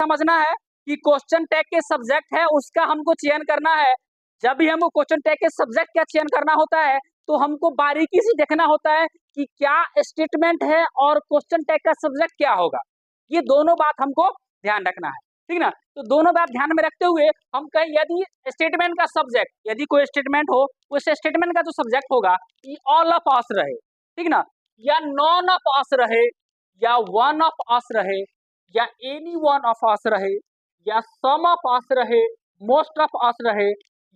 समझना है कि क्वेश्चन टैग के सब्जेक्ट है उसका हमको चयन करना है। जब भी हमको क्वेश्चन टैग के सब्जेक्ट का चयन करना होता है तो हमको बारीकी से देखना होता है कि क्या स्टेटमेंट है और क्वेश्चन टैग का सब्जेक्ट क्या होगा। ये दोनों बात हमको ध्यान रखना है, ठीक ना। तो दोनों बात ध्यान में रखते हुए हम कहें यदि स्टेटमेंट का सब्जेक्ट, यदि कोई स्टेटमेंट हो उस स्टेटमेंट का जो सब्जेक्ट होगा ये ऑल ऑफ अस रहे, ठीक ना, या नॉन ऑफ अस रहे, या वन ऑफ अस रहे, या एनी वन ऑफ अस रहे, या सम ऑफ अस रहे, मोस्ट ऑफ अस रहे,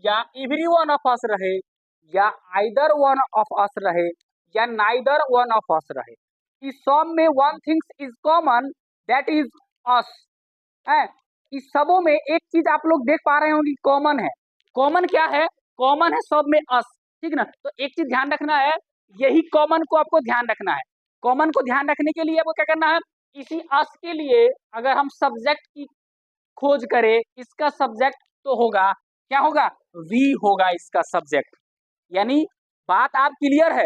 या एवरी वन ऑफ अस रहे, या आइदर वन ऑफ अस रहे, या नाइदर वन ऑफ अस रहे। इस सम में one things is common that is us है। इस सबों में एक चीज आप लोग देख पा रहे होंगे कॉमन है। कॉमन क्या है? कॉमन है सब में अस, ठीक ना। तो एक चीज ध्यान रखना है, यही कॉमन को आपको ध्यान रखना है। कॉमन को ध्यान रखने के लिए आपको क्या करना है, इसी अस के लिए अगर हम सब्जेक्ट की खोज करें, इसका सब्जेक्ट तो होगा, क्या होगा? वी होगा इसका सब्जेक्ट। यानी बात आप क्लियर है,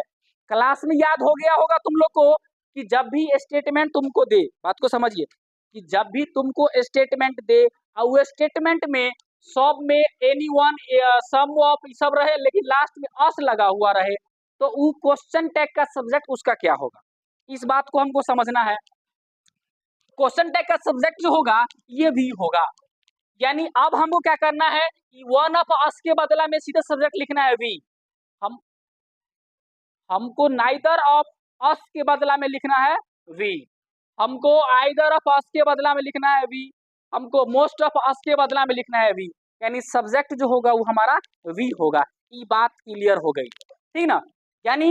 क्लास में याद हो गया होगा तुम लोग को कि जब भी स्टेटमेंट तुमको दे, बात को समझिए, कि जब भी तुमको स्टेटमेंट दे और वो स्टेटमेंट में सब में एनी वन सम ऑफ सब रहे लेकिन लास्ट में अस लगा हुआ रहे तो वो क्वेश्चन टैग का सब्जेक्ट उसका क्या होगा, इस बात को हमको समझना है। क्वेश्चन टैग का सब्जेक्ट जो होगा ये भी होगा। यानी अब हमको क्या करना है कि वन ऑफ अस के बदला में सीधा सब्जेक्ट लिखना है वी। हमको नाइदर ऑफ अस के बदला में लिखना है वी, हमको आइदर ऑफ अस के बदला में लिखना है वी, हमको मोस्ट ऑफ अस के बदला में लिखना है वी। यानी सब्जेक्ट जो होगा वो हमारा वी होगा। ये बात क्लियर हो गई, ठीक ना। यानी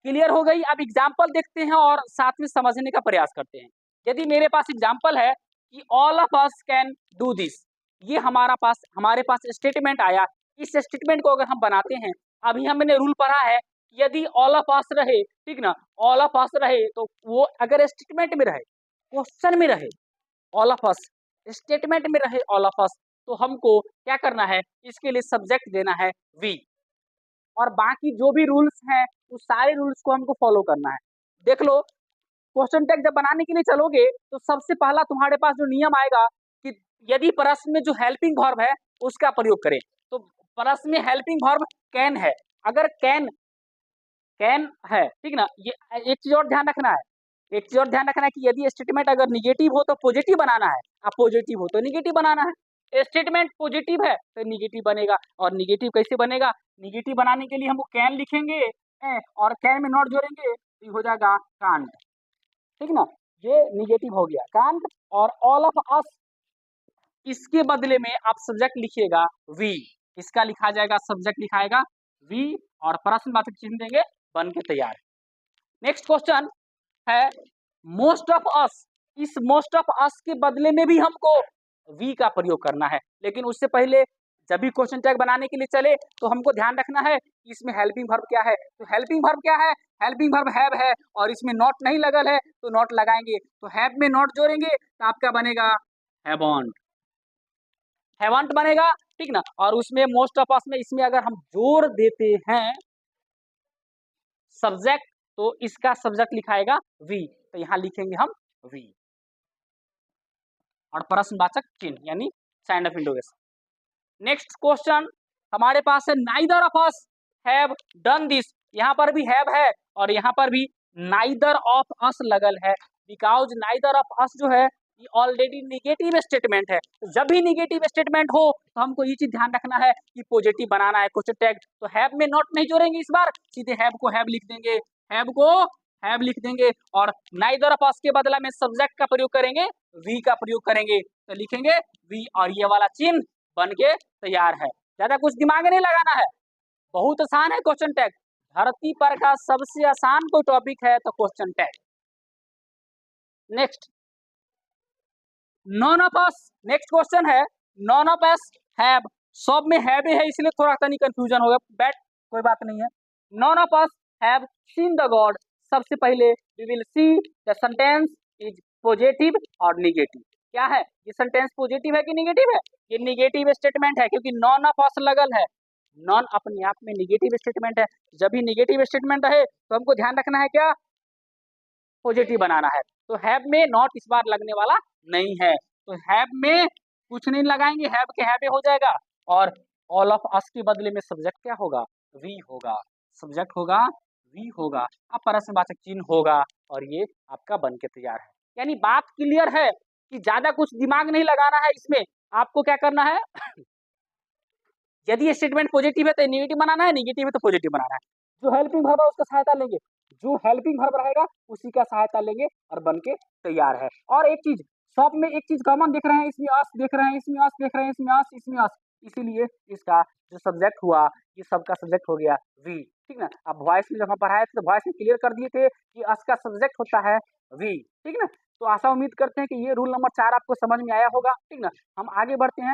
क्लियर हो गई। अब एग्जाम्पल देखते हैं और साथ में समझने का प्रयास करते हैं। यदि मेरे पास एग्जाम्पल है कि all of us can do this, ये हमारे पास स्टेटमेंट आया। इस स्टेटमेंट को अगर हम बनाते हैं, अभी हमने रूल पढ़ा है, यदि ऑल ऑफ अस रहे, ठीक ना, ऑल ऑफ अस रहे तो वो अगर स्टेटमेंट में रहे, क्वेश्चन में रहे, ऑल ऑफ अस स्टेटमेंट में रहे ऑल ऑफ अस, तो हमको क्या करना है, इसके लिए सब्जेक्ट देना है वी। और बाकी जो भी रूल्स हैं उस सारे रूल्स को हमको फॉलो करना है। देख लो, क्वेश्चन टैग जब बनाने के लिए चलोगे तो सबसे पहला तुम्हारे पास जो नियम आएगा कि यदि प्रश्न में जो हेल्पिंग वर्ब है उसका प्रयोग करें। तो प्रश्न में हेल्पिंग वर्ब कैन है, अगर कैन है, ठीक ना। ये एक चीज और ध्यान रखना है, एक चीज और ध्यान रखना है कि यदि स्टेटमेंट अगर निगेटिव हो तो पॉजिटिव बनाना है, और पॉजिटिव हो तो निगेटिव बनाना है। स्टेटमेंट पॉजिटिव है तो निगेटिव बनेगा, और निगेटिव कैसे बनेगा? निगेटिव बनाने के लिए हम कैन लिखेंगे और कैन में नॉट जोड़ेंगे तो ये हो जाएगा कांट, ठीक ना। ये निगेटिव हो गया कांट। और ऑल ऑफ अस, इसके बदले में आप सब्जेक्ट लिखिएगा वी, इसका लिखा जाएगा सब्जेक्ट लिखाएगा वी और प्रश्नवाचक चिन्ह देंगे, बन के तैयार है। नेक्स्ट क्वेश्चन है मोस्ट ऑफ अस। इस मोस्ट ऑफ अस के बदले में भी हमको वी का प्रयोग करना है, लेकिन उससे पहले जब भी क्वेश्चन टैग बनाने के लिए चले तो हमको ध्यान रखना है कि इसमें हेल्पिंग वर्ब क्या है। तो हेल्पिंग वर्ब क्या है? हेल्पिंग वर्ब हैव है और इसमें नॉट नहीं लगल है तो नॉट लगाएंगे, तो हैव में नॉट जोड़ेंगे तो आपका बनेगा हैवंट, हैवंट बनेगा, ठीक ना। और उसमें मोस्ट ऑफ अस में इसमें अगर हम जोड़ देते हैं सब्जेक्ट तो इसका सब्जेक्ट लिखाएगा वी, तो यहां लिखेंगे हम वी और प्रश्नवाचक चिन्ह यानी sign of interrogation. Next question हमारे पास है neither of us have done this. यहां पर भी हैव है और यहां पर भी नाइदर ऑफ अस लगल है, बिकॉज नाइदर ऑफ अस जो है ये ऑलरेडी निगेटिव स्टेटमेंट है। तो जब भी निगेटिव स्टेटमेंट हो तो हमको ये चीज ध्यान रखना है कि पॉजिटिव बनाना है क्वेश्चन टैग। तो हैव में नॉट नहीं जोड़ेंगे, इस बार सीधे हैव को हैव लिख देंगे, हैव को हैव लिख देंगे और नाइदर ऑफ अस के बदला में सब्जेक्ट का प्रयोग करेंगे, वी का प्रयोग करेंगे, तो लिखेंगे वी और ये वाला चिन्ह बन के तैयार है। ज्यादा कुछ दिमाग नहीं लगाना है, बहुत आसान है क्वेश्चन टैग। धरती पर का सबसे आसान कोई टॉपिक है तो question tag. Next non of us, next question है नॉन ऑफ अस हैव। सब में हैव है इसलिए थोड़ा सा नहीं कंफ्यूजन होगा, बैट कोई बात नहीं है। None of us have seen the god. सबसे पहले we will see the sentence is positive और निगेटिव। क्या है ये सेंटेंस, पॉजिटिव है कि निगेटिव है? ये निगेटिव स्टेटमेंट है क्योंकि नॉन ऑफ अस लगल है। नॉन अपने आप में निगेटिव स्टेटमेंट है, जब भी निगेटिव स्टेटमेंट रहे तो हमको ध्यान रखना है क्या, पॉजिटिव बनाना है। तो हैव में नॉट इस बार लगने वाला नहीं है, तो हैव में कुछ नहीं लगाएंगे, हैव के हैवे हो जाएगा, और ऑल ऑफ अस के बदले में सब्जेक्ट क्या होगा, वी होगा, सब्जेक्ट होगा वी होगा, अब प्रश्नवाचक चिन्ह होगा, और ये आपका बन के तैयार है। यानी बात क्लियर है कि ज्यादा कुछ दिमाग नहीं लगाना है इसमें, आपको क्या करना है यदि स्टेटमेंट पॉजिटिव है तो नेगेटिव बनाना है, नेगेटिव है तो पॉजिटिव बनाना है। जो हेल्पिंग वर्ब है उसका सहायता लेंगे, जो हेल्पिंग वर्ब रहेगा उसी का सहायता लेंगे और बन के तैयार है। और एक चीज सब में एक चीज कॉमन देख रहे हैं, इसमें अस देख रहे हैं, इसमें अस देख रहे हैं, इसमें अस, इसमें अस, इसीलिए इसका जो सब्जेक्ट हुआ ये सबका सब्जेक्ट हो गया वी, ठीक ना। अब वॉइस में जब हम पढ़ाए थे तो वॉइस में क्लियर कर दिए थे कि अस का सब्जेक्ट होता है वी, ठीक ना। तो आशा उम्मीद करते हैं कि ये रूल नंबर 4 आपको समझ में आया होगा, ठीक ना। हम आगे बढ़ते हैं।